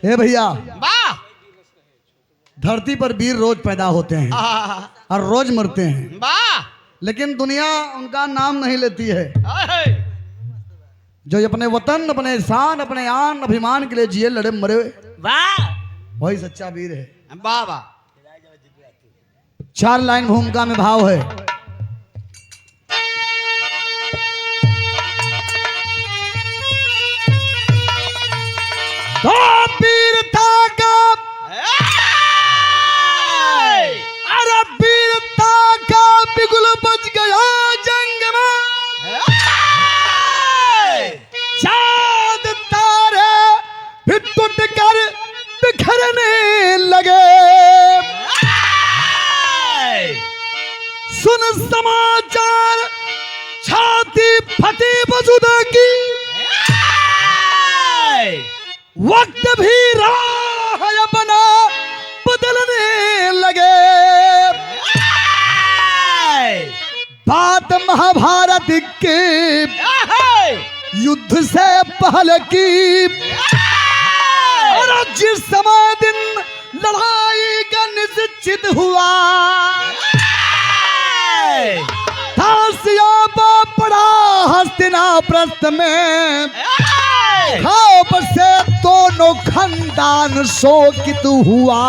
हे भैया, वाह धरती पर वीर रोज पैदा होते हैं और रोज मरते हैं, वाह लेकिन दुनिया उनका नाम नहीं लेती है। जो अपने वतन, अपने शान, अपने आन अभिमान के लिए जिए, लड़े, मरे, वाह वही सच्चा वीर है। वाह वाह 4 लाइन भूमिका में भाव है। वीरता का, अरे वीरता का बिगुल बज गया जंग में, चांद तारे भी टूट कर बिखरने लगे। सुन समाचार छाती फटी वजुदा की, वक्त भी राह अपना बदलने लगे। बात महाभारत के युद्ध से पहले की, और जिस समय दिन लड़ाई का निश्चित हुआ, तासियाबा पड़ा हस्तिनापुर में, खाप से दोनों खानदान शोकित हुआ।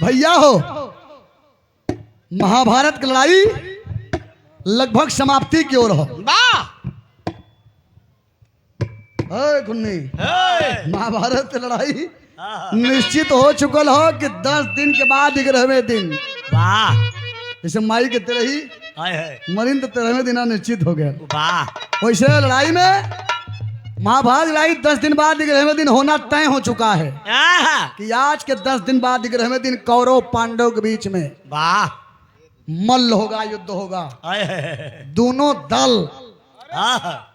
भैया हो, महाभारत की लड़ाई लगभग समाप्ति की ओर हो। वाह खुन्नी, महाभारत की लड़ाई निश्चित हो चुकल हो कि 10 दिन के बाद 11वें दिन, वाह जैसे माई के तरह ही मरिन, तो 13वें दिन निश्चित हो गया। वाह वैसे लड़ाई में, महाभारत लड़ाई 10 दिन बाद 11वें दिन होना तय हो चुका है कि आज के 10 दिन बाद 11वें दिन कौरव पांडव के बीच में वाह मल्ल होगा, युद्ध होगा। दोनों दल,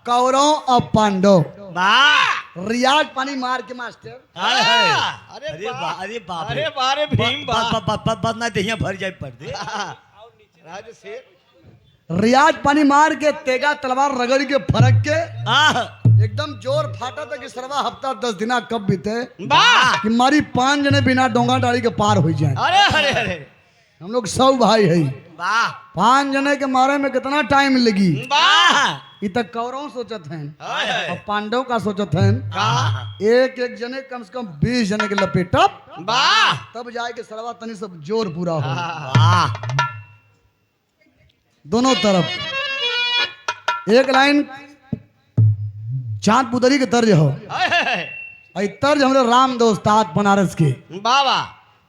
कौरव और पांडव, वाह रियाज पानी मार के मास्टर। अरे अरे बाप अरे बारे भीम बदना दहिया भर जाए पर्दे राज से रियाज पानी मार के तेगा तलवार रगड़ के फरक के एकदम जोर फाटा था कि सरवा हफ्ता 10 दिना कब बीते कि मारी 5 जने बिना डोंगा डाली के पार हो जाए। अरे अरे अरे हम लोग 100 भाई है, 5 जने के मारे में कितना टाइम लगी। ये तक कौरव सोचत हैं और पांडव का सोचत हैं, एक एक जने कम से कम 20 जने के लपेटब, तब जाए के सरवा तनी सब जोर पूरा हो। दोनों तरफ एक लाइन चांद पुतरी के तर्ज हो। तर्ज हमारे राम दोस्ताद बनारस के बाबा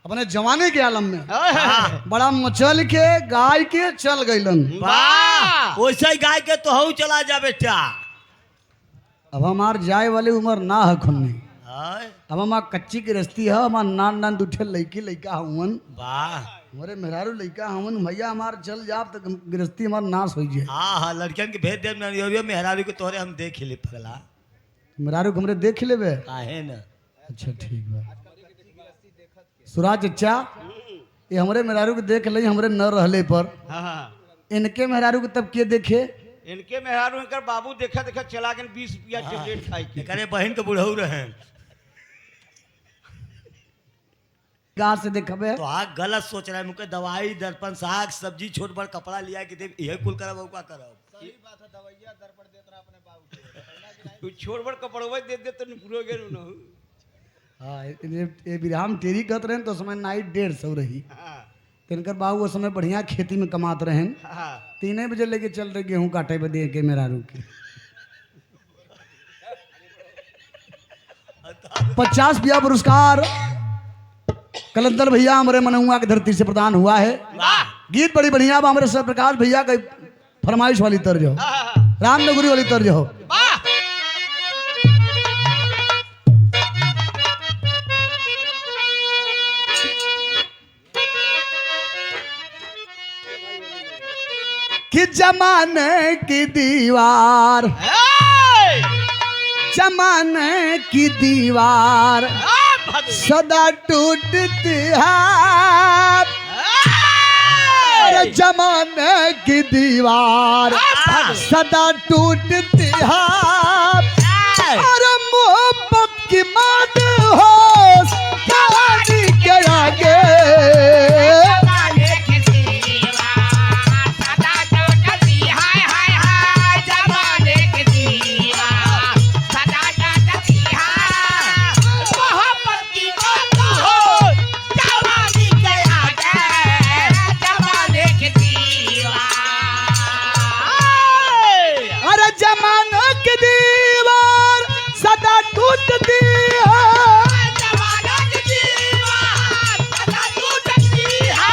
अपने जवानी के आलम में बड़ा मचल के गाय के चल गईलन। वैसे ही गाय के तो हऊ चला जा बेटा। अब हमार जाए वाली उम्र ना है खुन्नी, अब हमार कच्ची की रस्ती है। हमार नान नान दूठे लड़की लड़का हुवन, हमारे मेहरारू लड़का हुवन। भैया हमार चल जाब तो गृहस्थी हमार नाश हो जाए। हाँ लड़कियन के भेज दे, मेहरारू के तोहरे हम देख ले पगला। मेहरारू को हमरे देख लेबे, काहे न? अच्छा ठीक बा। सुराज अच्छा, ये हमरे मेहरारू के देख ले, हमरे न रहले पर इनके मेहरारू के तब के देखे। इनके मेहरारू इनकर बाबू देखा देखा चला गए 20 रुपया चॉकलेट खाई के। करे बहन के बुढ़ऊ रहे गार से देखबे तो हाँ गलत सोच रहा है। मुझे दवाई दर्पण साग सब्जी छोट बड़ कपड़ा लिया कि दे यह कुल करब का करब। सही बात है, दवाइया दर्पण देत रहा अपने बाबू को। छोट बड़ कपड़वा दे दे तो पूरा गेल न। हाँ ये बिरहाम टेरी कहते रहे तो समय नाइट 150 रही। तिनकर बाबू वो समय बढ़िया खेती में कमात रहे। 3 बजे लेके चल रहे गेहूं काटे पे दे के मेहरारू के 50 रुपया पुरस्कार कलंदर भैया हमारे मनुआ की धरती से प्रदान हुआ है। गीत बड़ी बढ़िया हमारे सब प्रकाश भैया का फरमाइश वाली तर्ज हो, रामनगरी वाली तर्ज हो। कि जमाने की दीवार, जमाने की दीवार सदा टूटती है जमाने की दीवार, सदा टूटती है और मोहब्बत की मौत हो जवानी के आगे। जमाने की दीवार सदा टूटती है, जमाने की दीवार सदा टूटती है,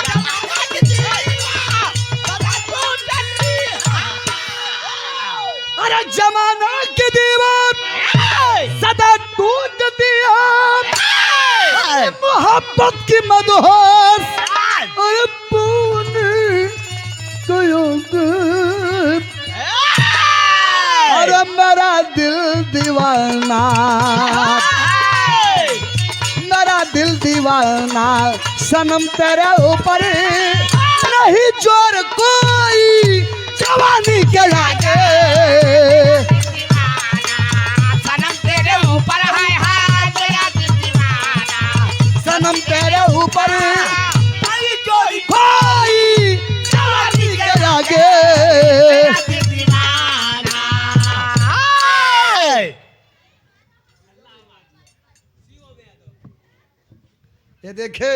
जमाने की दीवार सदा टूटती है। अरे जमाने की दीवार सदा टूटती है, मोहब्बत की मदहोश और पूने और मेरा दिल दीवाना, मेरा दिल दीवाना सनम तेरे ऊपर नहीं जोर कोई जवानी के आगे। सनम तेरे ऊपर है मेरा दिल दीवाना, सनम तेरे ऊपर नहीं जोर कोई जवानी के आगे। ये देखे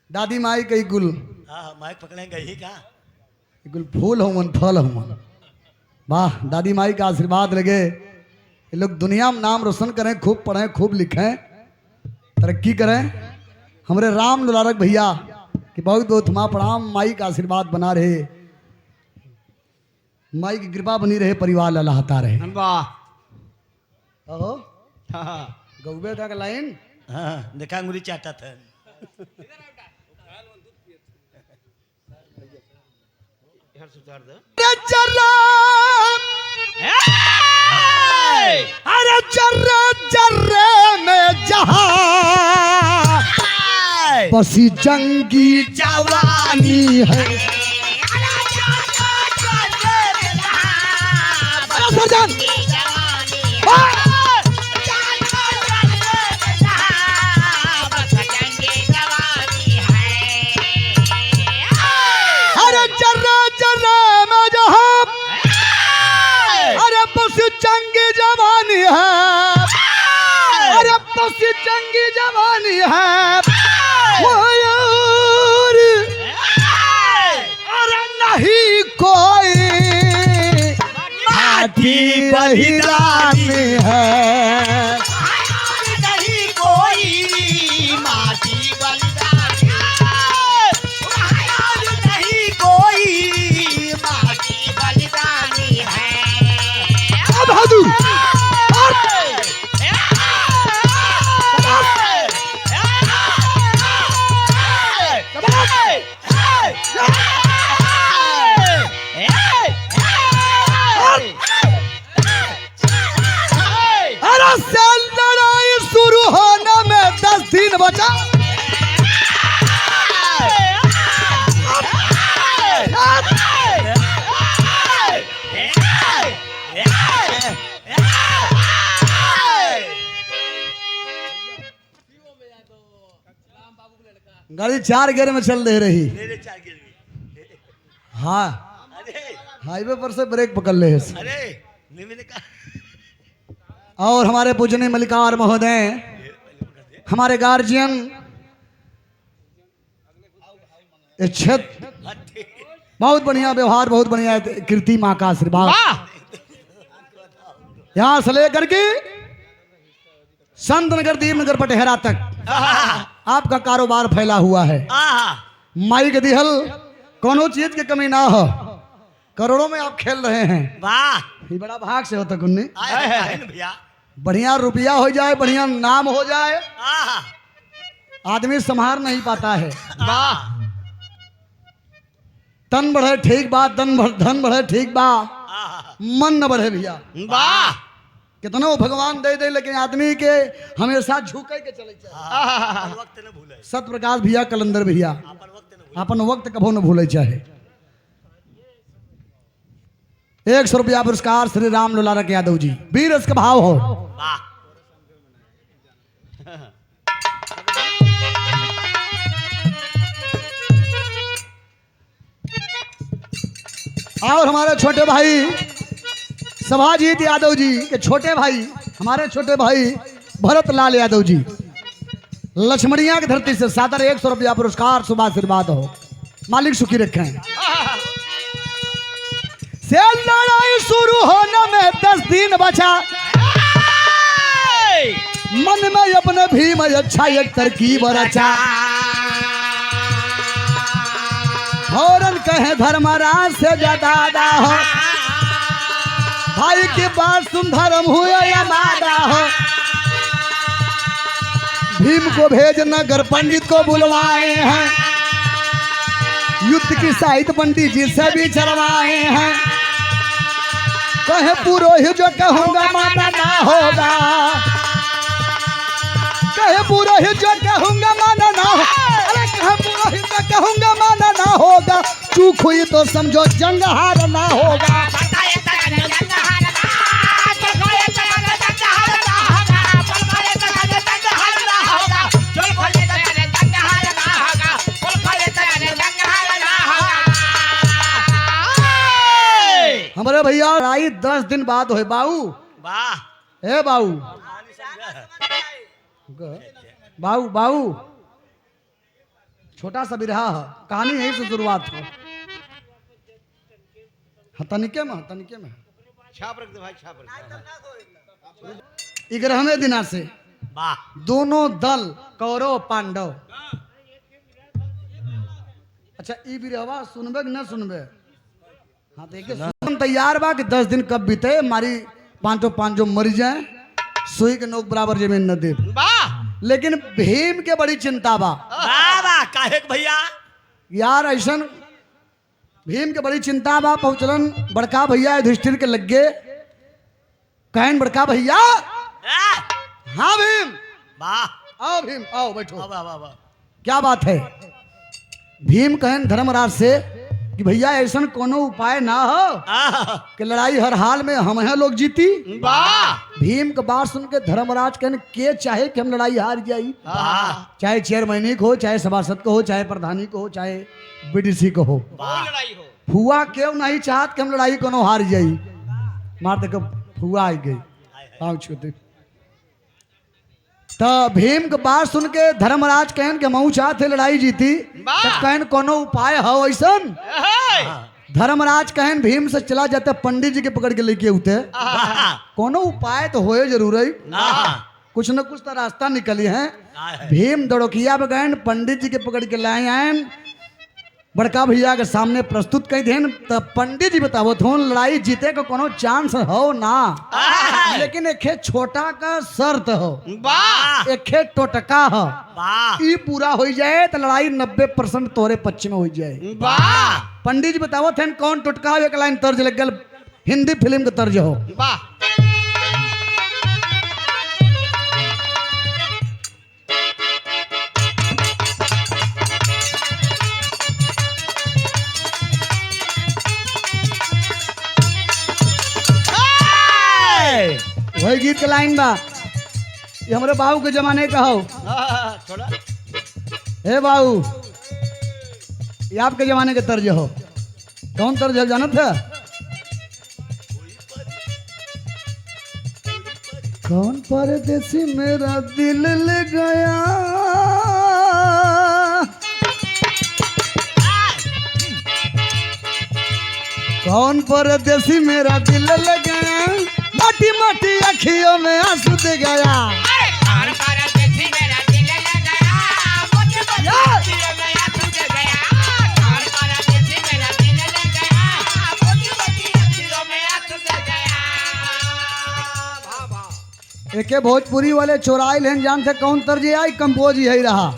दादी माई कई गुल, हाँ माइक पकड़ेंगे ही क्या गुल फूल हो फल हो। वाह दादी माई का आशीर्वाद लगे, ये लोग दुनिया में नाम रोशन करें, खूब पढ़ें, खूब लिखें, तरक्की करें। हमारे राम दुलारक भैया कि बहुत बहुत माँ प्रणाम, माई का आशीर्वाद बना रहे, माई की कृपा बनी रहे, परिवार लहलाता रहे। ओहो गौबे का लाइन हाँ देखा अंगुली चाटा था। अरे जर्रे जर्रे में जहां बसी जंगी जवानी है। अरे जर्रे जर्रे में जहां अरे बस जंगी जवानी है, अरे बस जंगी जवानी है। अरे नहीं कोई माटी बलिदानी है, नहीं कोई माटी बलिदानी है, नहीं कोई माटी बलिदानी है। बहादुर से लड़ाई शुरू होने में 10 दिन बचा। गाड़ी 4 गियर में चल दे रही। मेरे 4 गिर। हाँ अरे हाईवे पर से ब्रेक पकड़ ले। अरे मैंने कहा और हमारे पूजनीय मल्लिकार महोदय, हमारे गार्जियन इच्छित, बहुत बढ़िया व्यवहार, बहुत बढ़िया कीर्ति, माँ का आशीर्वाद यहाँ से लेकर के संत नगर, दीपनगर, पटेहरा तक आपका कारोबार फैला हुआ है। माई के दिहल कोनो चीज की कमी ना हो, करोड़ों में आप खेल रहे हैं। वाह ये बड़ा भाग से होता कुन्नी, भैया बढ़िया रुपया हो जाए, बढ़िया नाम हो जाए, आदमी संभार नहीं पाता है। वाह तन बढ़े ठीक बा, धन बढ़े ठीक बा, मन न बढ़े भैया। वाह कितना वो भगवान दे दे, लेकिन आदमी के हमेशा झुके के चले चाहिए। वक्त न भूले, सत्य प्रकाश भैया, कलंदर भैया, अपन वक्त न भूले। अपन वक्त कभो न भूले चाहे। 100 रुपया पुरस्कार श्री राम लुलारक यादव जी, वीर रस का भाव हो। वाह, और हमारे छोटे भाई सभाजीत यादव जी के छोटे भाई, हमारे छोटे भाई भरत लाल यादव जी, लक्ष्मणिया की धरती से सादर 100 रुपया पुरस्कार शुभ आशीर्वाद हो, मालिक सुखी रखें। से लड़ाई शुरू होने में 10 दिन बचा, मन में अपने भीम अच्छा एक तरकीब रचा। फौरन कहे धर्मराज से ज्यादा हो, भाई की बात सुन धर्म हुए या मादा हो। भीम को भेज नगर पंडित को बुलवाए हैं, युद्ध की साहित्य पंडित जी से भी चलवाए हैं। कहे पुरोहित जो कहूंगा माना ना होगा, कहे पुरोहित जो कहूंगा माना ना होगा। अरे कहे पुरोहित जो कहूंगा माना ना होगा, चूक हुई तो समझो जंग हार ना होगा। हमारे भैया लड़ाई 10 दिन बाद होए बाऊ। वाह, ए बाऊ, कहानी समझा। बाऊ बाऊ छोटा सा बिरहा है, कहानी यहीं से शुरुआत हो। तनिके में छाप रख दे भाई, छाप रख दे। 11वें दिना से वाह, दोनों दल कौरव पांडव। अच्छा ई बिरहवा सुनबे कि न सुनबे? हाँ देखिए, सुन तैयार बा कि 10 दिन कब बीते, मारी पांचों मर जाए, सुई के नोक बराबर जमीन न दे। वाह, लेकिन भीम के बड़ी चिंता बा वाह, काहे भैया यार, ऐसन भीम के बड़ी चिंता बा। पहुंचलन बड़का भैया युधिष्ठिर के लगे, कहन बड़का भैया, हाँ भीम, वाह, आओ भीम आओ बैठो। वाह, वाह, वाह, क्या बात है? भीम कहन धर्मराज से कि भैया ऐसा कोनो उपाय ना हो कि लड़ाई हर हाल में हम हैं लोग जीती। वाह, भीम के बात सुन के धर्मराज कहन के चाहे कि हम लड़ाई हार जाई, वाह, चाहे चेयरमैनी को हो, चाहे सभासद को हो, चाहे प्रधानी को हो, चाहे बीडीसी को हो। लड़ाई हो। फुआ क्यों नहीं चाहत कि हम लड़ाई कोनो हार जाई। मार देख फुआ आई गई, आओ छोटे। तो भीम के बात सुन के धर्मराज कहन के मऊ चाहते लड़ाई जीती, तो कहन कोनो उपाय हो ऐसन। धर्मराज कहन भीम से चला जाते पंडित जी के पकड़ के लेके उते, कोनो उपाय तो होए जरूर है, कुछ न कुछ तो रास्ता निकली है। भीम दड़ोकिया पे गए, पंडित जी के पकड़ के लाए आए, बड़का भैया के सामने प्रस्तुत कई देन। तो पंडित जी बताओ थो लड़ाई जीते को कोनो चांस हो ना, लेकिन एक छोटा का शर्त हो, एक टोटका हो, ई पूरा हो जाए तो लड़ाई 90% तोरे पक्ष में हो जाए। पंडित जी बताओ थे कौन टोटका हो? एक लाइन तर्ज लग गल, हिंदी फिल्म का तर्ज हो। वही गीत के लाइन बा, ये हमारे बाबू के जमाने का हो। थोड़ा हे बाबू, ये आपके जमाने के तर्ज हो। कौन तर्ज हो जानत है? कौन परदेसी मेरा दिल ले गया, कौन परदेसी मेरा दिल ले गया, माटी माटी अखियों में आंसू दे गया। एके भोजपुरी वाले चोराइल हैं, जानते कौन तर्ज आई? कंपोज ही रहा,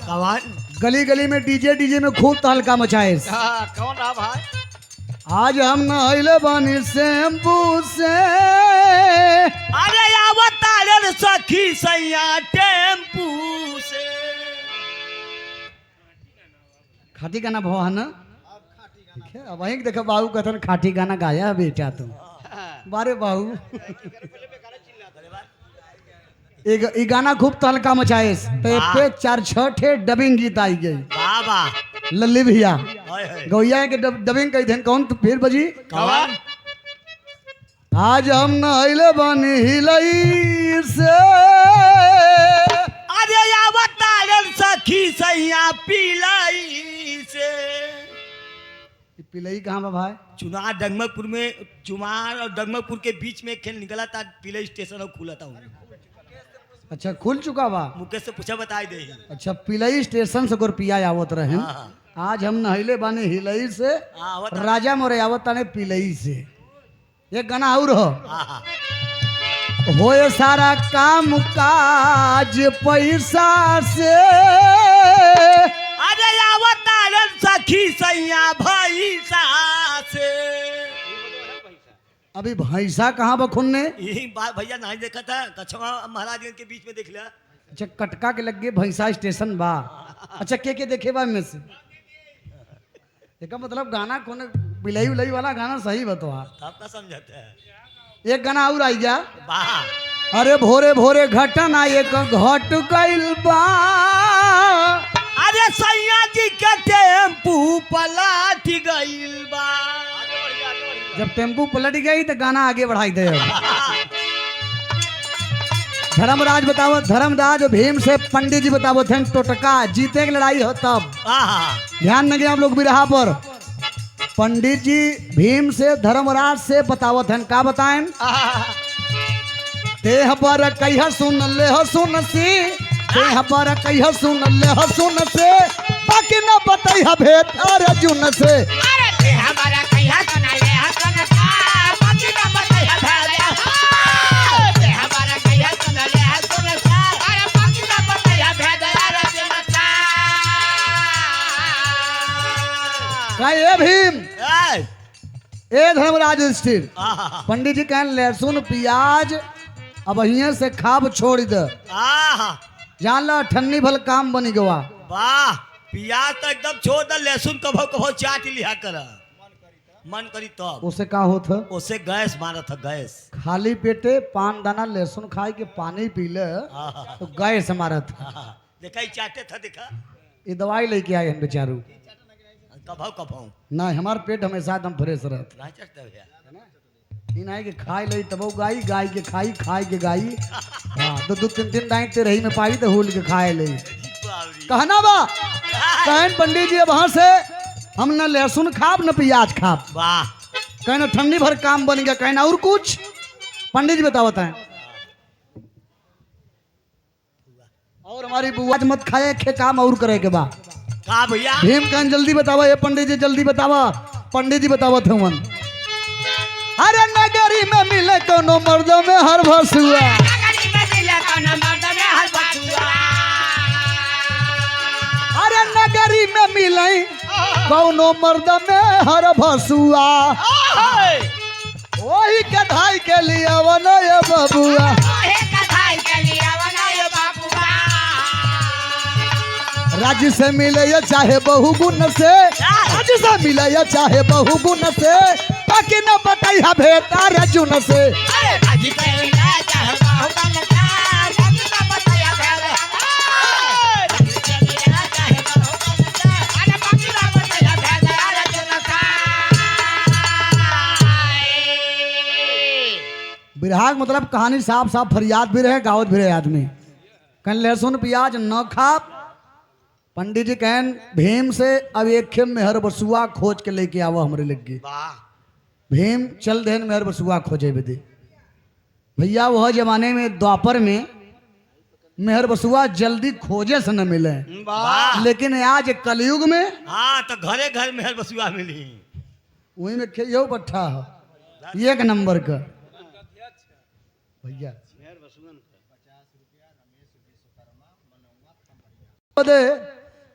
गली गली में डीजे में खूब तहलका मचाए। कौन रहा भाई? आज हम नहले बानी शैम्पू से, अरे आव सखी सैया टेम्पू से। खाटी गाना भाव है ना? अब वहीं देखो बाबू कथन खाटी गाना गाया बेटा तुम। बारे बाबू ये गाना खूब तहलका मचाए तो पे 4-6 ठे डबिंग गीत आई गई। बाबा लल्ली भैया हाय हाय गौया के डबिंग कही थे कौन तो फिर बजी कौन? आज हम नहले बनी हिलई से अरे आवतारन सखी सैया पिलाई से। पिलई कहाँ बा भाई? चुनार डगमगपुर में, चुनार और डगमगपुर के बीच में खेल निकला था, पिलई स्टेशन और खुला था। अच्छा खुल चुका बा? मुकेश से पूछा बताई दे। अच्छा पिलई स्टेशन से गोर पिया आवत रहे। हाँ। आज हम नहले बानी हिलई से राजा मोरे आवत ताने पिलई से। ये गाना और हो होए सारा काम काज पैसा से। अरे आवतारन सखी सैया भैसा से। अभी भैंसा कहाँ बखुन ने? यही बात भैया नहीं देखा था, कछवा महाराजगंज के बीच में देख लिया। अच्छा कटका के लगे भैंसा स्टेशन बा। अच्छा के देखे बा में से? देखा मतलब गाना कौन बिलई उलई वाला गाना सही बतवा। आपका समझाते हैं। एक गाना और आई गया। वाह अरे भोरे भोरे घटना एक घट गइल बा। अरे सैया जी के टेम्पू पलट गइल बा। जब टेम्पू पलट गई तो गाना आगे बढ़ाई दे। धर्मराज बताओ, धर्मराज भीम से पंडित जी बताओ थे टोटका जीते की लड़ाई हो तब। ध्यान देंगे आप लोग भी रहा पर। पंडित जी भीम से धर्मराज से बताओ थे का बताएं? तेह पर कह सुन ले हो सुन सी, तेह पर कह सुन ले हो सुन से, बाकी न बताई भेद अर्जुन से। ए भीम ए धर्मराज युधिष्ठिर, पंडित जी कहें लहसुन प्याज अब अहिए से खाब छोड़ दे। जान लो ठन्नी भल काम बनी गवा। वाह प्याज तो एकदम छोड़ दे, लहसुन कभो कभो चाट लिया कर मन करी तब। उसे का होता? उसे गैस मारा था गैस। खाली पेटे पान दाना लहसुन खाए के पानी पी ले तो गैस मारा था। देखा चाटे था, देखा ये दवाई लेके आए हैं बेचारू। कभो कभो नहीं हमार पेट हमेशा एकदम फ्रेश रहता। नहीं चटता भैया इन है कि खाए ले तब गाई, गाय के खाई, खाए के गाई। हाँ तो 2-3 दाई ते रही में पाई तो हुल के खाए ले। कहना बा कहन पंडित जी अब वहां से हम न लहसुन खाब न प्याज खाब। वाह कहना ठंडी भर काम बन गया। कहना और कुछ पंडित जी बताओ बताएं। और हमारी बुआ मत खाए खे काम और करे के बा का भैया? भीम कहन जल्दी बतावा, ये पंडित जी जल्दी बतावा। पंडित जी बतावा थे मन। अरे नगरी में मिले कोनो मर्दों में हर भसुआ। अरे नगरी में मिले कोनो मर्द में हर भसुआ। वही कढ़ाई के लिए बनाए बबुआ। राज्य से मिले या चाहे बहु गुण से, राज्य से मिले या चाहे बहु गुण से, बाकी न बताई भेद अर्जुन से। बिरहाग मतलब कहानी साफ साफ फरियाद भी रहे, गावत भी रहे आदमी। कहीं लहसुन प्याज न खा। पंडित जी कहन भीम से अब एक खेम मेहर बसुआ खोज के लेके आवा हमरे लगे। भीम चल देन मेहर बसुआ खोजे बदे। भैया वह जमाने में द्वापर में मेहर बसुआ जल्दी खोजे से न मिले, लेकिन आज कलयुग में हाँ तो घरे घर मेहर बसुआ मिली। वही में खेयो पट्ठा है 1 नंबर का। भैया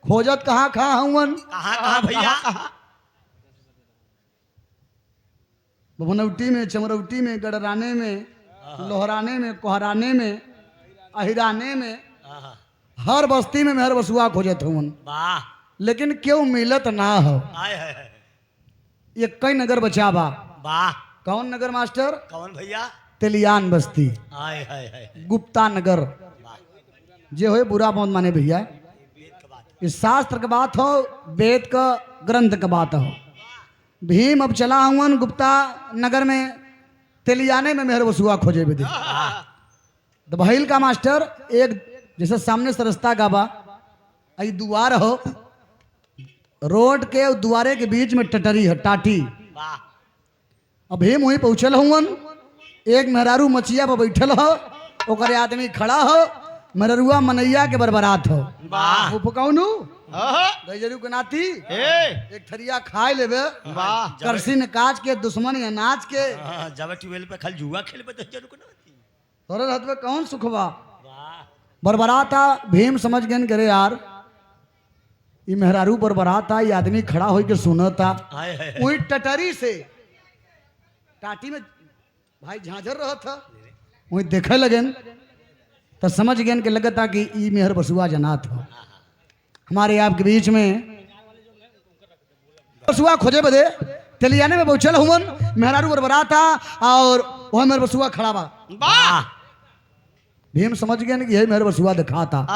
खोजत कहाँ कहाँ हुवन? कहाँ भैया? बनौटी में, चमरौटी में, गडराने में, लोहराने में, कोहराने में, अहिराने में आहा, हर बस्ती में मेहर बसुआ खोजत हूँ, वाह लेकिन क्यों मिलत ना हो। आय है ये कई नगर बचा बा। वाह कौन नगर मास्टर? कौन भैया? तेलियान बस्ती, आय है गुप्ता नगर। वाह जे हो बुरा बहुत माने भैया, वेद का बात इस शास्त्र का बात हो, वेद का ग्रंथ का बात हो। भीम अब चला हुआ गुप्ता नगर में, तेलियाने में मेहर बसुआ खोजे बदे। तो भइल का मास्टर, एक जैसे सामने से रास्ता का बा, आई दुआर हो, रोड के और दुआरे के बीच में टटरी है, टाटी। वाह अब भीम वहीं पहुंचल हुवन, एक मेहरारू मचिया पर बैठल हो, ओकरे आदमी खड़ा हो, मेहरुआ मनैया के बरबरात हो। वाह वो पकाउनु आहा, गैजरू के नाती ए एक थरिया खाए लेबे, वाह करसी ने काच के, दुश्मन या नाच के, जब ट्यूबवेल पे खाली जुआ खेलबे तो जरूर को ना होती। तोरे रहत में कौन सुखबा। वाह बरबराता भीम समझ गए करे यार, ये मेहरारू बरबराता, ये आदमी खड़ा होई के सुनता। आय है वही टटरी से टाटी में भाई झांझर रहा था, वही देखे लगन तो समझ गए कि लगता कि ई मेहर बसुआ जनात हो। हमारे आपके बीच में बसुआ खोजे बदे तेलियाने में पहुंचल हुवन, मेहरारू बरबराता और वह मेहर बसुआ खड़ा बा। वाह भीम समझ गए कि यही मेहर बसुआ दिखाता।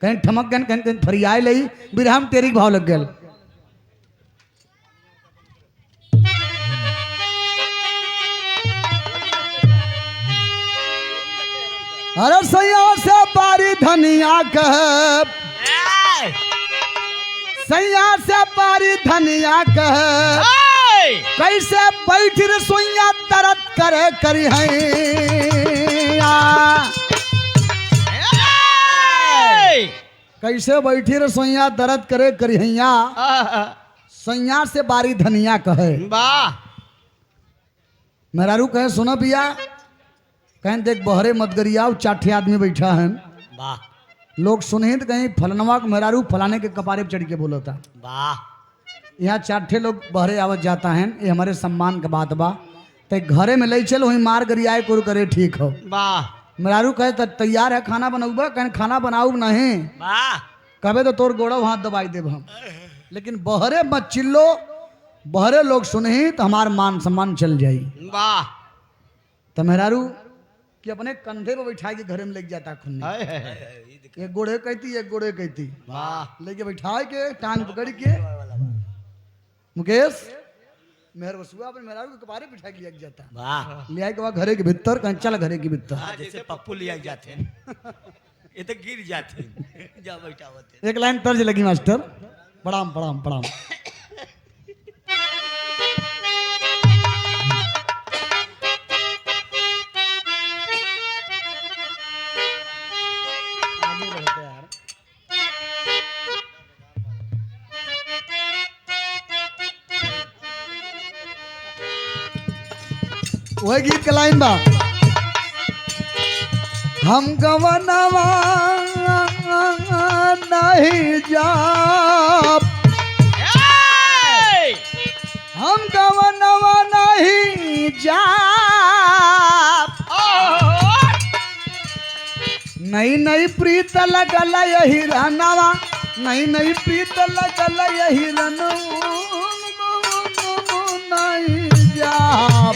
कहीं ठमक गए, कहीं कहीं फरियाए लई, बिरहम तेरी के भाव लग गए। अरे सैया से बारी धनिया कह, सैया से बारी धनिया कह, कैसे बैठ रसोईया तरत करे करी हैया, कैसे बैठी रसोईया दर्द करे करी हैया, सैया से बारी धनिया कहे। वाह मेहरारू कहे सुनो पिया, कहें देख बहरे मत गरिया, चाठे आदमी बैठा है, वाह लोग सुनहित कहीं फलनवा के मेहरारू फलाने के कपारे पे चढ़ के बोलता। वाह यहाँ चाठे लोग बहरे आवत जाता है, ये हमारे सम्मान का बात बा, ते घरे में ले चल, वहीं मार गरियाए कुर करे ठीक हो। वाह मेहरारू कहे तो तैयार है खाना बनाऊबा, कहें खाना बनाऊ नहीं, वाह कहे तो तोर गोड़ो हाथ दबाई देब हम, लेकिन बहरे मत चिल्लो, बहरे लोग सुनही तो हमार मान सम्मान चल जाई। वाह तो मेहरारू कि अपने कंधे पे बैठा के घरे में लेके जाता खुन्नी, एक गोड़े कहती एक गोड़े कहती, वाह लेके बैठा के टांग पकड़ के, मुकेश मेहर बसुआ अपने मेहरारू के कपारे बिठा के लेके जाता, वाह ले आए के बाद घरे के भीतर, कहीं चल घरे के भीतर। जैसे पप्पू लिया जाते हैं ये तो गिर जाते हैं जा बैठा होते एक लाइन तर्ज लगी मास्टर, प्रणाम प्रणाम प्रणाम। आगे बढ़ते यार। वही गीत का लाइन बा, हम गवनवा नहीं जाब, हम गवनवा नहीं जाब, नई नई प्रीत लगल यही रहनवा, नई नई प्रीत लगल यही रन नहीं जाब।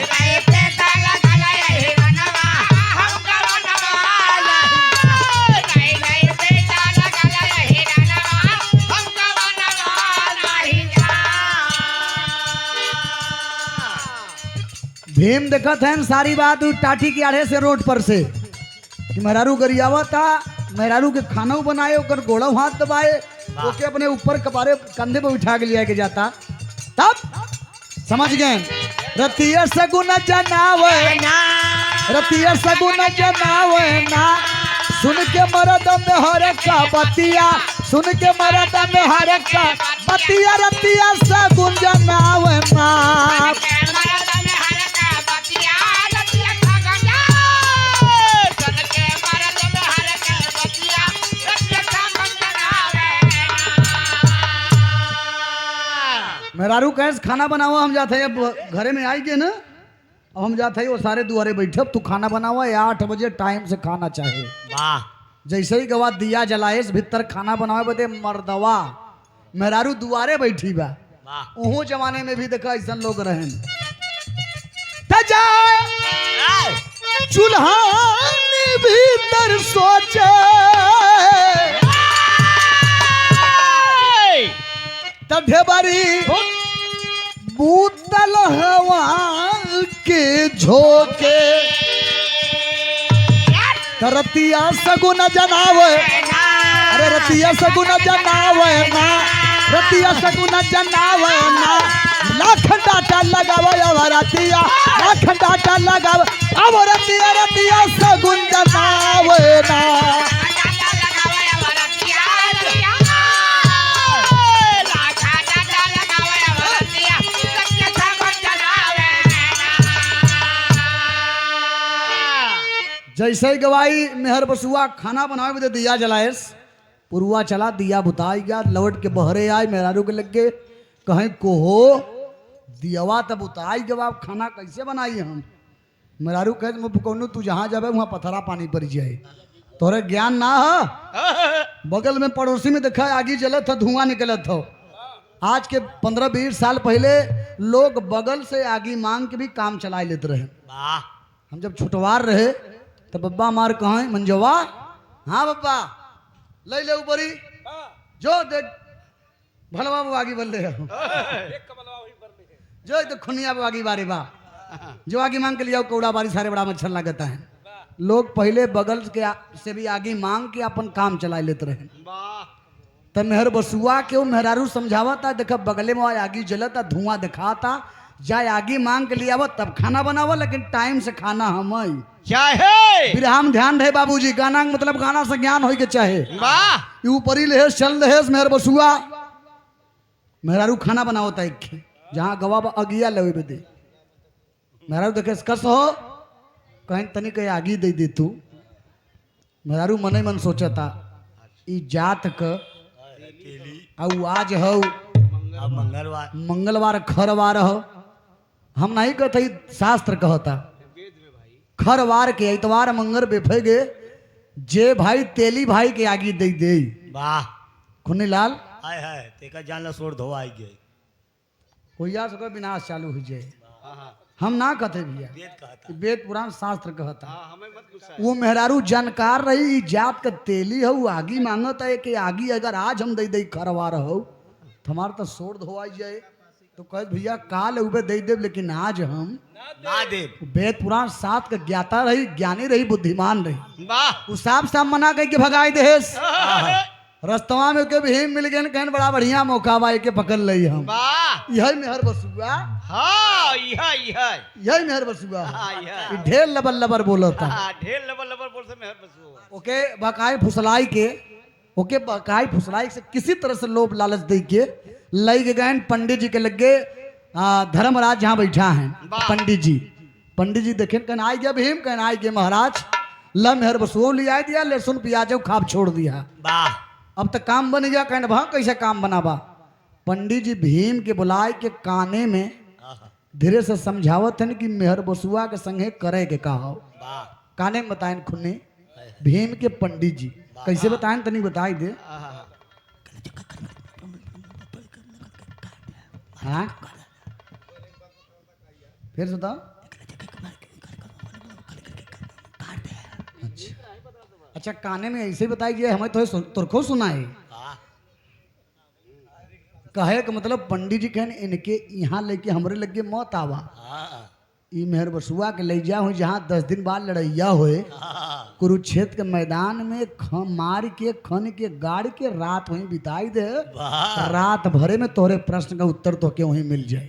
भीम देखत है सारी बात उ टाटी के आड़े से रोड पर से कि मेहरारू गरियावा था, मेहरारू के खाना बनाए, ओकर गोड़ा हाथ दबाए, ओके अपने ऊपर कपारे कंधे पे उठा के लिया के जाता। तब समझ गए, रतिया सगुन जनावे ना, रतिया सगुन जनावे ना, सुन के मरद में हर का बतिया, सुन के मरद में हर का बतिया, रतिया सगुन जनावे ना। मेहरारू कहे खाना बनाओ, हम जाते हैं अब घरे में आई के ना, अब हम जाते ही वो सारे दुआरे बैठे, अब तू खाना बनावा 8 बजे टाइम से खाना चाहे। वाह जैसे ही गवा दिया जलाएस भीतर खाना बनावे बदे मर्दवा मेहरारू दुआरे बैठी बा। वाह ओहो जमाने में भी देखा ऐसा लोग रहे चूल्हा भीतर सोचे तढ़े बारी बूतल हवा के झोंके रतिया सगुन जनावे, अरे रतिया सगुन जनावे ना, रतिया सगुन जनावे ना, लाख डाटा लगावे अब रतिया, लाख डाटा लगावे अब रतिया, रतिया सगुन जनावे ना। जैसे ही गवाई मेहर बसुआ खाना बनावे में दिया जलाएस, पुरुआ चला दिया बुताई गया, लौट के बहरे आए मेहरारू के लग गए कहीं को हो दियावा तब उताई गवा खाना कैसे बनाई हम। मेहरारू कहे कौन तू जहाँ जाबे वहाँ पथरा पानी पड़ जाए, तोरे ज्ञान ना है। बगल में पड़ोसी में देखा आगी जलत था, धुआं निकलत हो। आज के 15-20 साल पहले लोग बगल से आगी मांग के भी काम चला लेते रहे। हम जब छुटवार रहे तो बब्बा मार कहें मंजवा, हाँ बब्बा ले ले ऊपरी जो देख भलवा आगी बल रहे हो, जो तो खुनिया आगी बारे बा जो आगी मांग के लिया कौड़ा बारी सारे बड़ा मच्छर लगता है। लोग पहले बगल के से भी आगी मांग के अपन काम चला लेते रहे। तब मेहर बसुआ के मेहरारू समझावता, देखा बगले में आगी जलता, धुआं दिखाता, जाए आगी मांग के लिया तब खाना बनावा, लेकिन टाइम से खाना हम चाहे विराम ध्यान रहे बाबूजी। गाना मतलब गाना से ज्ञान हो के चाहे ऊपरी लेहेस चल रहे मेहर बसुआ मेहरारू खाना बनावता एक जहाँ गवा अगिया लवे बदे मेहरारू देखे कस हो कहीं तनी कहीं आगी दे दे तू। मेहरारू मने मन सोचता ई जात क आज हो मंगलवार मंगलवार खरवार हो, हम नहीं कहते शास्त्र कहता खरवार के इतवार मंगर बेफे गे जे भाई तेली भाई के आगी दे दे। वाह खुन्नी लाल हाय हाय तेका जानला सोड़ धो आई गए कोइया सको विनाश चालू हो जाए। हम ना कहते भैया, वेद कहता वेद पुराण शास्त्र कहता। हमें मत गुस्सा वो मेहरारू जानकार रही जात का तेली हो आगी मांगता है कि आगी अगर आज हम दे दे खरवार हो तो हमारा तो सोड़ धोवाई जाए। तो कहे भैया काल उबे दे दे, लेकिन आज हम ना दे। वेद पुराण सात का ज्ञाता रही, ज्ञानी रही, बुद्धिमान रही। वाह उस साफ साफ मना कह के भगाई देस रस्तवा में के भीम मिल गए कहन बड़ा बढ़िया मौका बा के पकड़ लई हम। वाह यही मेहर बसुआ, हाँ यही यही मेहर बसुआ यही ई ढेर लबर लबर बोलता। ढेर लबर लबर बोल से मेहर बसुआ ओके बकाई फुसलाई के ओके बकाई फुसलाई से किसी तरह से लोभ लालच दे के लई के गए पंडित जी के लगे धर्मराज जहाँ बैठा है पंडित जी देखे कहन आई गया भीम, कहन आई गया महाराज ल मेहर बसुओ ले आ दिया, लहसुन प्याज खाब छोड़ दिया। वाह अब तक काम बन गया, कहन भा कैसे काम बनाबा। पंडित जी भीम के बुलाए के काने में धीरे से समझावत है कि मेहर बसुआ के संगे करे के कहा काने में बताए खुन्ने भीम के पंडित जी कैसे बताए तनी बताई दे। हाँ फिर से बताओ। अच्छा काने में ऐसे बताइए हमें तो तुरखो सुना है कहे का मतलब पंडित जी कहने इनके यहाँ लेके हमरे लगे मौत आवा ई मेहर बसुआ के ले जा हो जहाँ 10 दिन बाद लड़ैया होए कुरुक्षेत्र के मैदान में मार के खन के गाड़ के रात वहीं बिताई दे, रात भरे में तोहरे प्रश्न का उत्तर तो के वहीं मिल जाए।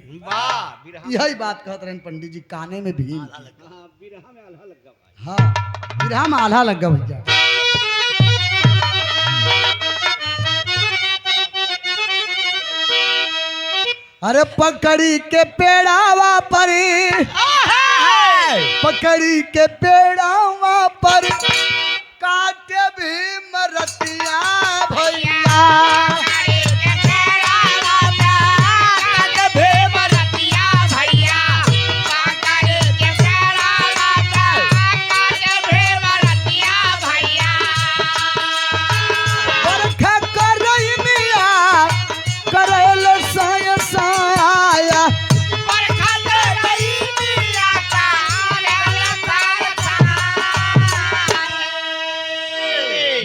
यही बात कहते रहे पंडित जी काने में भीम। हाँ बिरहा में आल्हा लग गया भैया। अरे पकड़ी के पेड़ावा पर पकड़ी के पेड़ावा पर काटे भीम रतिया भैया। भीम रतिया भैया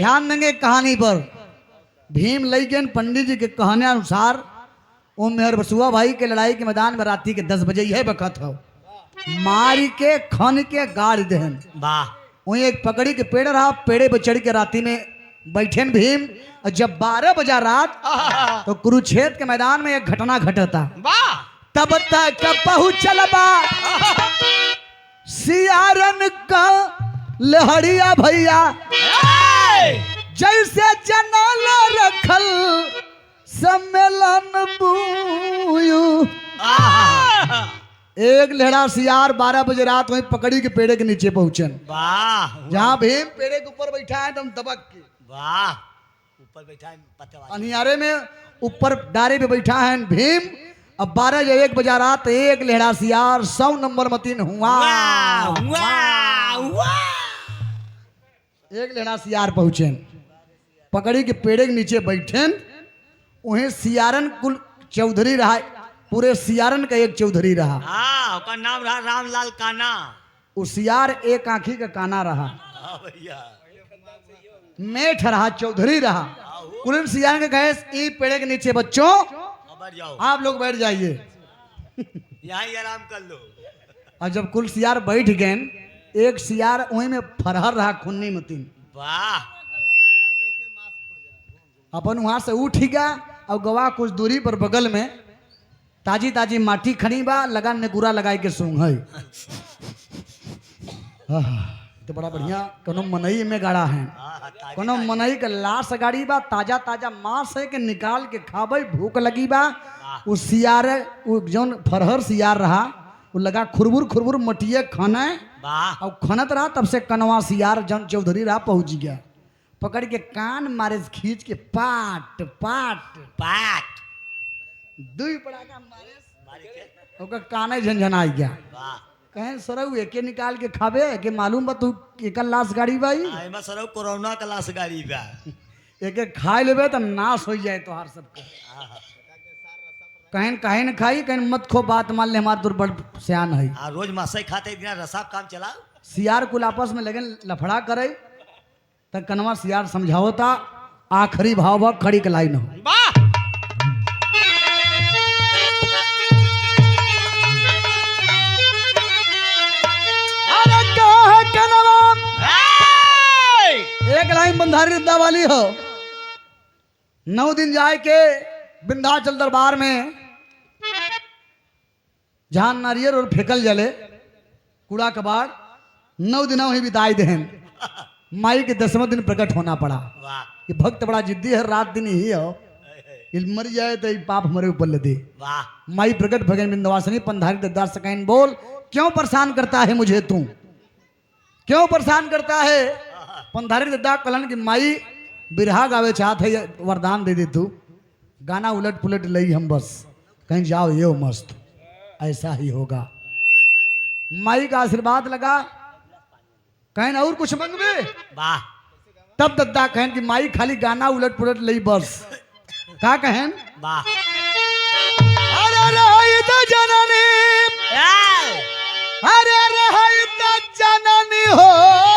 ध्यान देंगे कहानी पर। भीम लईगन पंडित जी के कहने अनुसार वो मेहर बसुआ भाई के लड़ाई के मैदान में रात्रि के 10 बजे यह बखत हो मारी के खन के गाड़ देहन। वाह वहीं एक पकड़ी के पेड़ रहा, पेड़े पर चढ़ के रात्रि में बैठे भीम। और जब 12 बजा रात तो कुरुक्षेत्र के मैदान में एक घटना घटता। वाह तब तक पहुँचल बा सियारन का लहरिया भैया, जैसे जनल रखल सम्मेलन बुयू। एक लेहड़ा सियार 12 बजे रात वहीं पकड़ी के पेड़े के नीचे पहुंचन। वाह जहाँ भीम पेड़े के ऊपर बैठा है तुम दबक के। वाह ऊपर बैठा है पत्ते वाला। अनियारे में ऊपर डारे पे बैठा है भीम। अब 12 या 1 बजा रात एक लेहड़ा सियार 100 नंबर मतीन हुआ। वाह वाह वाह एक लेहड़ा सियार पहुंचे पकड़ी के पेड़े के नीचे बैठे। वहीं सियारन कुल चौधरी रहा, पूरे सियारन का एक चौधरी रहा। हाँ उसका नाम रहा रामलाल काना। उस सियार एक आंखी का काना रहा। हाँ भैया मेठ रहा, चौधरी रहा। कुल सियार के कहे ई पेड़े के नीचे बच्चों बैठ जाओ, आप लोग बैठ जाइए। यहाँ ही आराम कर लो। और जब कुल सियार बैठ गए, एक सियार वहीं में फरहर रहा खुन्नी मतीन। वाह अपन वहां से उठ गया और गवा कुछ दूरी पर बगल में ताजी ताजी माटी खनी बा, लगा नेकुरा लगाए के सूंघ है। तो बड़ा बढ़िया कोनो मनई में गाड़ा है, कोनो मनई के लाश गाड़ी बा, ताजा ताजा मांस है के निकाल के खाबे, भूख लगी बा। उस सियार वो जौन फरहर सियार रहा वो लगा खुरबुर खुरबुर मटिए खाने वाह और खनत रहा। तब से कनवा सियार जौन चौधरी रहा पहुंच गया, पकड़ के कान मारे खींच के पाट पाट पाट दुई पड़ाका मारे ओकर काने झंझना गया। वाह कहें सरऊ एके निकाल के खाबे एके मालूम बा तू एकल लाश गाड़ी भाई एमा सर कोरोना का लाश गाड़ी बा। एके खाए लेबे तो नाश हो जाए तोहार सबके। कहें काहे न खाई, कहें मत खो, बात मान ले हमार दुर्बल सियान है। रोज मासे खाते दिन रसाब काम चला। सियार कुल आपस में लगन लफड़ा करे तक कनवा सियार समझाओता आखिरी भाव भाव खड़ी कलाई न हो। वाह अरे क्या है कनवा एक लाइन बंधारी रिद्दा वाली हो। 9 दिन जाए के विंध्याचल दरबार में जहां नारियल और फेकल जले कूड़ा कबाड़ 9 दिन वहीं बिताई देहन। माई के 10वें दिन प्रकट होना पड़ा। वाह ये भक्त बड़ा जिद्दी है, रात दिन ही हो, ये मर जाए तो ये पाप हमारे ऊपर लदे। वाह माई प्रकट भगन विंध्यवासिनी पंधारी दद्दा सकैन बोल क्यों परेशान करता है मुझे तू, क्यों परेशान करता है। पंधारी दद्दा कलन की माई बिरहा गावे चाहत है, वरदान दे दे तू, गाना उलट पुलट लई हम बस, कहीं जाओ ये मस्त, ऐसा ही होगा। माई का आशीर्वाद लगा, कहें और कुछ मंगवे। वाह तब दद्दा कहें कि माई खाली गाना उलट पुलट लई बस। का कहें वाह अरे रही तो जननी, अरे रही तो जननी हो,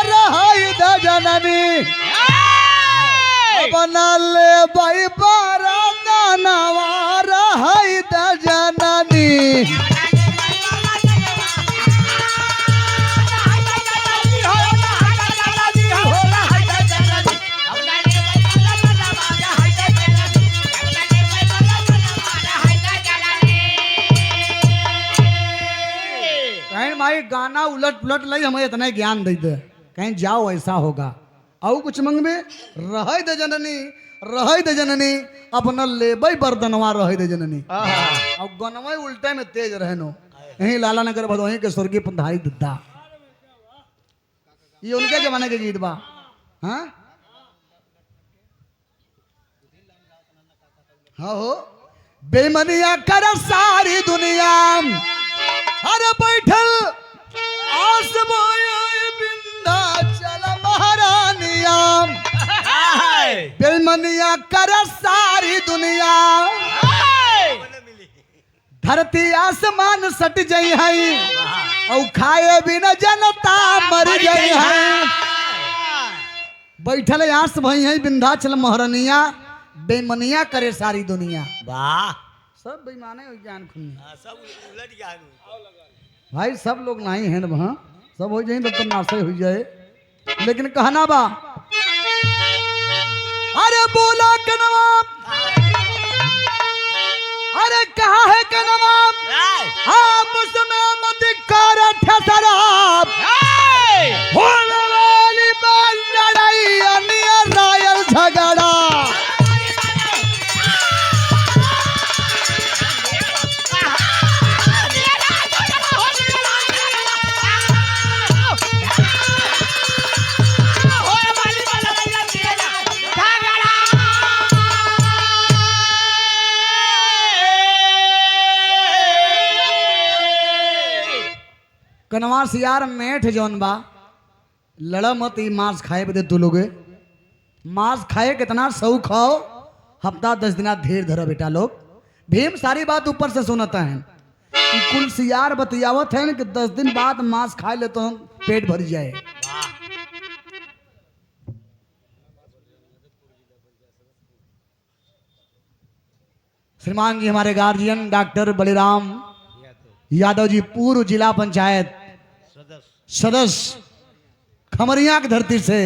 रही तो जननी बना ले भाई बारा दानवा, रही तो जननी। माई गाना उलट पुलट लई हमें इतना ज्ञान दे दे, कहीं जाओ ऐसा होगा। और कुछ मंगबे रहे दे जननी, रहे दे जननी अपना लेबई बर्दनवा, रहे दे जननी। और गनवा उल्टे में तेज रहनो। यही लाला नगर भदोही के स्वर्गीय पंधारी दद्दा, ये उनके जमाने के गीत बा। हाँ हाँ हो बेमनिया कर सारी दुनिया, अरे बैठल आस विंध्याचल महारानिया, बेमनिया कर सारी दुनिया, धरती आसमान सट जाई है और खाए बिना जनता मर गई है। बैठल आस भई है विंध्याचल महरनिया, बेमनिया करे सारी दुनिया। वाह सब बेईमाने हो ज्ञान खुनिया। सब उलट गया भाई सब लोग नहीं हैं वहाँ, सब हो जाए तो नाशे हो जाए। लेकिन कहना बा अरे बोला के नवाब, अरे कहा है के नवाब, आप उसमें मत कर ठसराब, होने वाली बात लड़ाई अनियर रायल झगड़ा। कनवा सियार मेठ जौन बा लड़ा मत ही मांस खाए बदे तू लोगे। मांस खाए कितना सौ खाओ, हफ्ता 10 दिना धीर धरो बेटा लोग। भीम सारी बात ऊपर से सुनता है कि कुल सियार बतियावत है कि 10 दिन बाद मांस खाए ले तो पेट भर जाए। श्रीमान जी हमारे गार्जियन डॉक्टर बलिराम यादव जी, पूर्व जिला पंचायत सदस्य, खमरिया की धरती से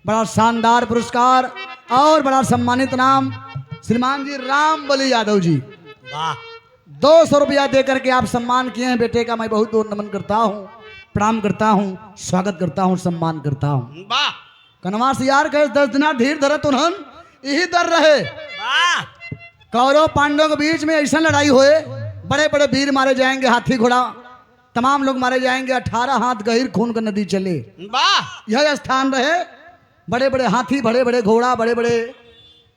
बड़ा शानदार पुरस्कार और बड़ा सम्मानित नाम श्रीमान जी राम बलि यादव जी। वाह 200 रुपया देकर के आप सम्मान किए हैं बेटे का। मैं बहुत बहुत नमन करता हूँ, प्रणाम करता हूँ, स्वागत करता हूँ, सम्मान करता हूँ। वाह कनवा सियार के 10 दिना धीर धरत उन्हन यही दर रहे। वाह कौरव पांडवों के बीच में ऐसा लड़ाई हुए, बड़े बड़े वीर मारे जाएंगे, हाथी घोड़ा तमाम लोग मारे जाएंगे। 18 हाथ गहीर खून का नदी चले, वाह यह स्थान रहे। बड़े बड़े हाथी, बड़े बड़े घोड़ा, बड़े बड़े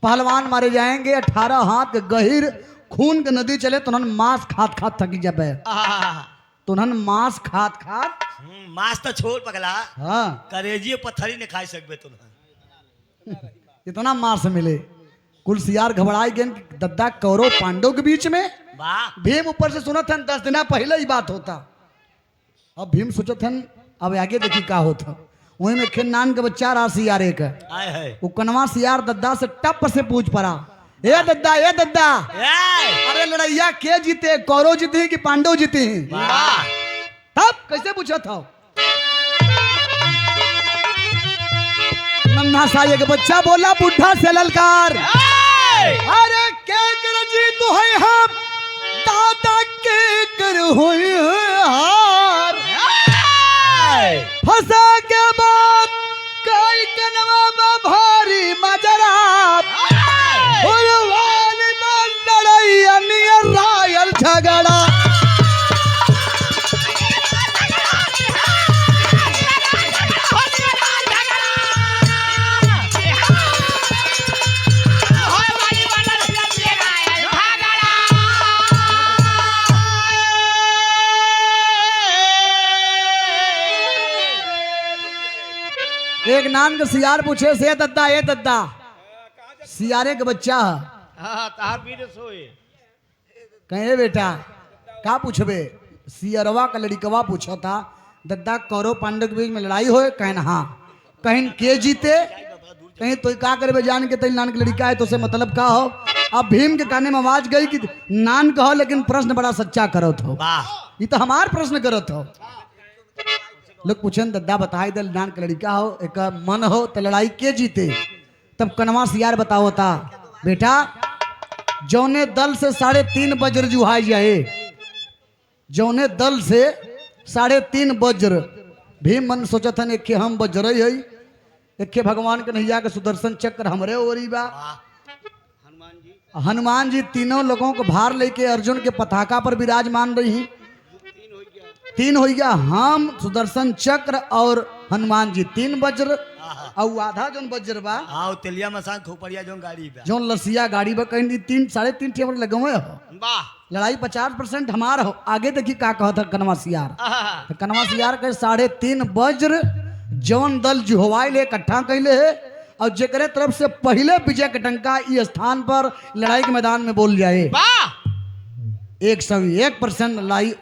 पहलवान मारे जाएंगे। 18 हाथ के गहीर खून के नदी चले। तो उन्होंने मांस खात खात थकी जाबे, तो उन्होंने मांस खात खात मांस तो छोड़ पगला, हाँ करेजी पत्थरी ने खाई सकबे तुम। इतना मांस मिले। कुल सियार घबराई गए कि दद्दा कौरव पांडव के बीच में। वाह भीम ऊपर से सुनत हन 10 दिन पहले ही बात होता। अब भीम सोचत हन अब आगे देखी का होता। वही में खिन्नान के बच्चा रहा सियार एक, आए है वो कनवा सियार दद्दा से टप से पूछ पड़ा, ए दद्दा, ए दद्दा, अरे लड़ैया के जीते, कौरव जीते कि पांडव जीते? वाह तब कैसे पूछा था? नन्हा सा एक बच्चा बोला बुढ़ा से ललकार, अरे के कर जी तू है हम दादा के कर हुई हार। फंसा के बाद कई कनवा में भारी मजरा, वाली में लड़ाई अनियर रायल झगड़ा। एक नान के सियार पूछे से दद्दा, ए दद्दा, सियारे के बच्चा कहे बेटा का पूछबे? सियरवा का लड़िकवा पूछा था दद्दा कौरव पांडव के बीच में लड़ाई होए, कहन हाँ, कहीं के जीते, कहीं तो का करे जान के तेरी नान की लड़का है तो से मतलब का हो। अब भीम के काने में आवाज गई कि नान कहो लेकिन प्रश्न बड़ा सच्चा करो थो, ये तो हमार प्रश्न करो थो। लोग पूछन दद्दा बताई दल नान के लड़का हो, एक मन हो तो लड़ाई के जीते? तब कनवा सियार बताओ था बेटा जौने दल से 3.5 वज्र जुहाई जाए, जौने दल से 3.5 वज्र। भीम मन सोचत हन एक हम वज्र है, एक भगवान के नैया के सुदर्शन चक्र हमरे ओरी बा। हनुमान जी तीनों लोगों को भार लेके अर्जुन के पताका पर विराजमान रही। 3 हो गया, हम सुदर्शन चक्र और हनुमान जी 3 वज्र और आधा जोन वज्र बा आओ तेलिया मसान खोपड़िया जोन गाड़ी बा, जोन लसिया गाड़ी बा कहीं 3-3.5 टेबल लगे हुए हो। वाह लड़ाई 50% हमार हो। आगे देखी का कहता कनवा सियार। तो कनवा सियार के 3.5 वज्र जौन दल जुहवाई ले इकट्ठा कैले है और जेकरे तरफ से पहले विजय के टंका इस स्थान पर लड़ाई के मैदान में बोल जाए 101% लड़ाई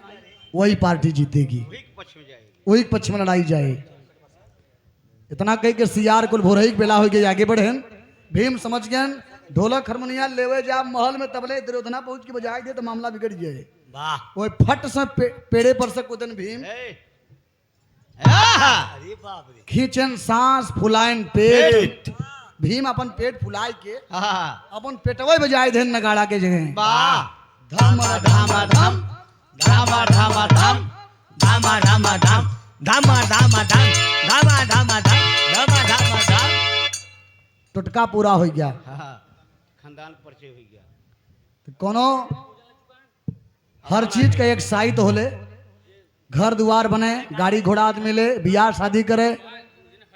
वही पार्टी जीतेगी, वही पक्ष में लड़ाई जाए। इतना कही के सियार कुल भोरही के बेला हो गई आगे बढ़े भीम समझ गए ढोलक हारमोनिया लेवे जा महल में तबले दुर्योधना पहुंच के बजाय दे तो मामला बिगड़ जाए वाह वो फट से पेड़े पर से कुदन भीम अरे बाप रे खींचन सांस फुलाइन पेट भीम अपन पेट फुलाए के अपन पेटवे बजाय देन नगाड़ा के जगह वाह धम धम धम धामा धामा धाम धामा धामा धाम धामा धामा धाम धामा धामा धाम धामा धामा धाम टुटका पूरा हो गया खानदान परिचय हो गया तो कोनो हर चीज का एक साइट होले घर द्वार बने गाड़ी घोड़ा आदमी मिले बियाह शादी करे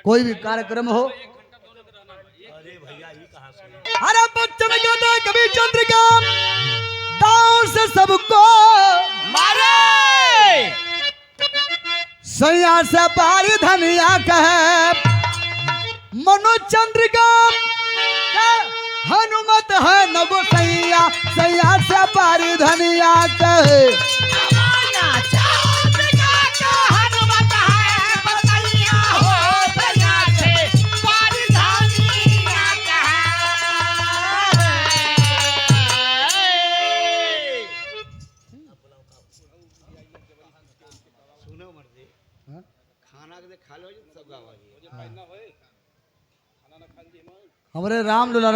कोई भी कार्यक्रम हो अरे भैया ये कहाँ से अरे बच्चन कहते कभी चंद्रिका दांव से सबको मारे सैया से बारी धनिया कहे मनो चंद्रिका हनुमत है नगो सैया सैया से बारी धनिया कहे खाना के खा लो सब गाँव हमारे राम दुलार